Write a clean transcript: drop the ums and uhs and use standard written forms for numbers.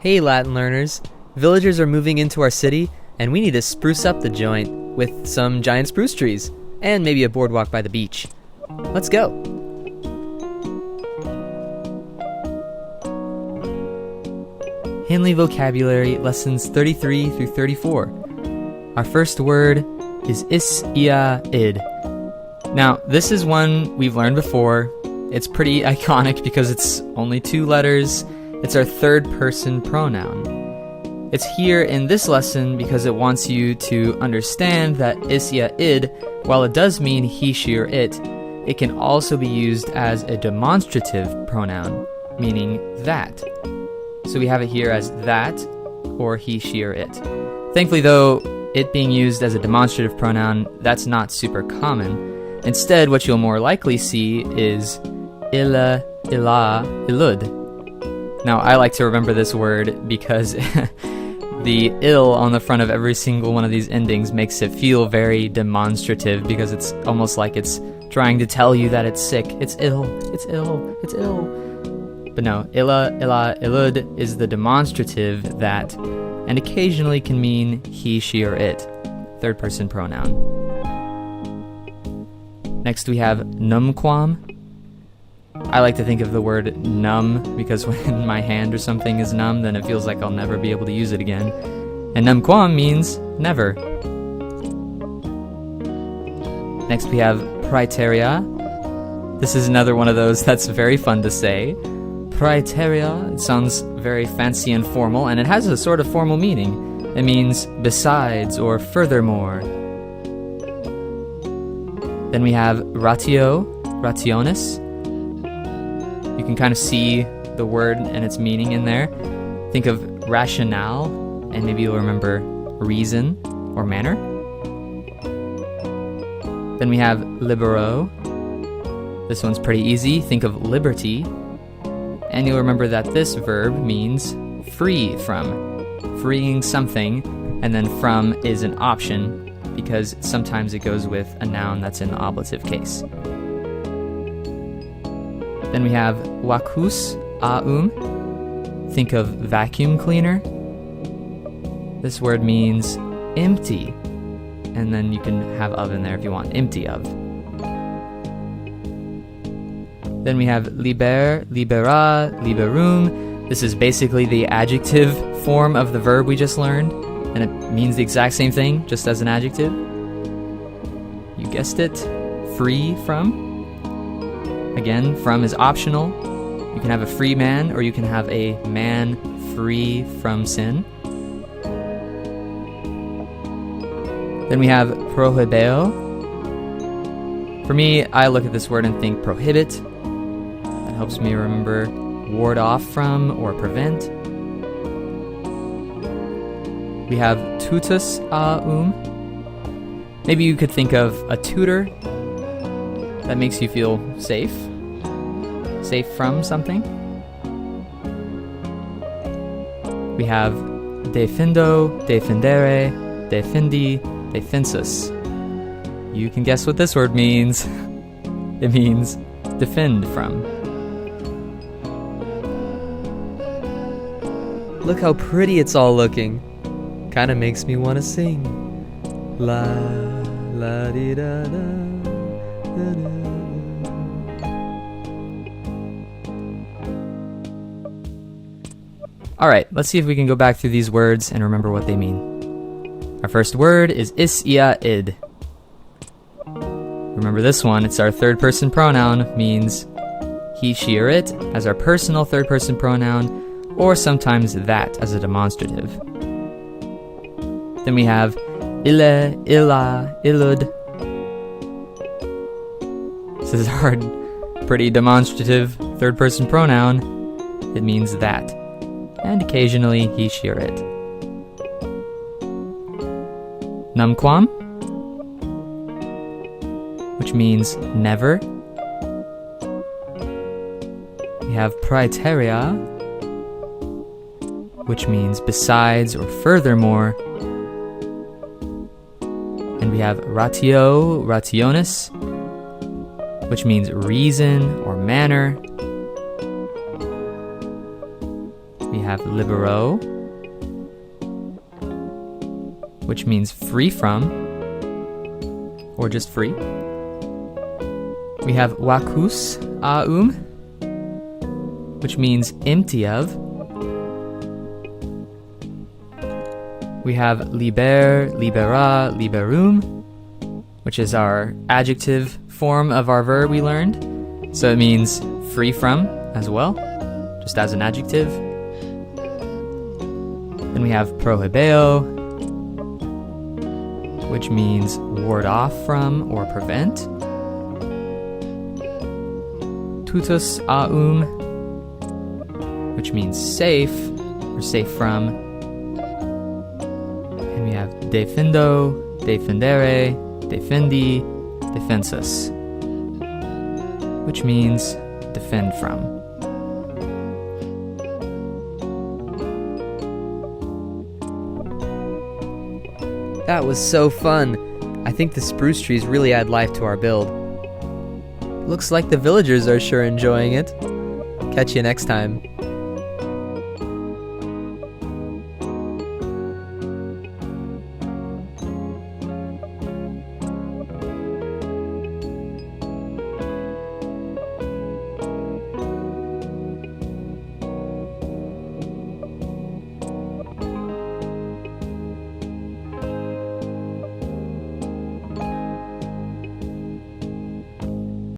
Hey Latin learners! Villagers are moving into our city, and we need to spruce up the joint with some giant spruce trees, and maybe a boardwalk by the beach. Let's go! Henle Vocabulary Lessons 33 through 34. Our first word is is, ia, id. Now, this is one we've learned before. It's pretty iconic because it's only 2 letters. It's our third person pronoun. It's here in this lesson because it wants you to understand that is, ia, id, while it does mean he, she, or it can also be used as a demonstrative pronoun, meaning that. So we have it here as that, or he, she, or it. Thankfully though, it being used as a demonstrative pronoun, that's not super common. Instead, what you'll more likely see is illa, illa, illud. Now, I like to remember this word because the ill on the front of every single one of these endings makes it feel very demonstrative because it's almost like it's trying to tell you that it's sick. It's ill, it's ill, it's ill. But no, illa, illa, illud is the demonstrative that, and occasionally can mean he, she, or it. Third person pronoun. Next we have numquam. I like to think of the word numb because when my hand or something is numb, then it feels like I'll never be able to use it again. And numquam means never. Next we have praeterea. This is another one of those that's very fun to say. Praeterea, it sounds very fancy and formal, and it has a sort of formal meaning. It means besides or furthermore. Then we have ratio, rationis. You can kind of see the word and its meaning in there. Think of rationale, and maybe you'll remember reason or manner. Then we have libero. This one's pretty easy. Think of liberty. And you'll remember that this verb means free from, freeing something, and then from is an option because sometimes it goes with a noun that's in the ablative case. Then we have vacuus aum. Think of vacuum cleaner. This word means empty, and then you can have of in there if you want, empty of. Then we have liber, libera, liberum. This is basically the adjective form of the verb we just learned, and it means the exact same thing, just as an adjective. You guessed it, free from. Again, from is optional. You can have a free man, or you can have a man free from sin. Then we have prohibeo. For me, I look at this word and think prohibit. That helps me remember ward off from or prevent. We have tutus aum. Maybe you could think of a tutor that makes you feel safe from something. We have defendo, defendere, defendi, defensus. You can guess what this word means. It means defend from. Look how pretty it's all looking. Kinda makes me want to sing. La, la, di, da, da, da, da. Alright, let's see if we can go back through these words and remember what they mean. Our first word is is, ia, id. Remember this one, it's our third person pronoun, means he, she, or it as our personal third person pronoun, or sometimes that as a demonstrative. Then we have ille, illa, illud. This is our pretty demonstrative third person pronoun. It means that. And occasionally he, she, or it. Numquam, which means never. We have praeterea, which means besides or furthermore. And we have ratio, rationis, which means reason or manner. We have libero, which means free from, or just free. We have wakus aum, which means empty of. We have liber, libera, liberum, which is our adjective form of our verb we learned. So it means free from as well, just as an adjective. Then we have prohibeo, which means ward off from or prevent. Tutus aum, which means safe or safe from. And we have defendo, defendere, defendi, defensus, which means defend from. That was so fun. I think the spruce trees really add life to our build. Looks like the villagers are sure enjoying it. Catch you next time.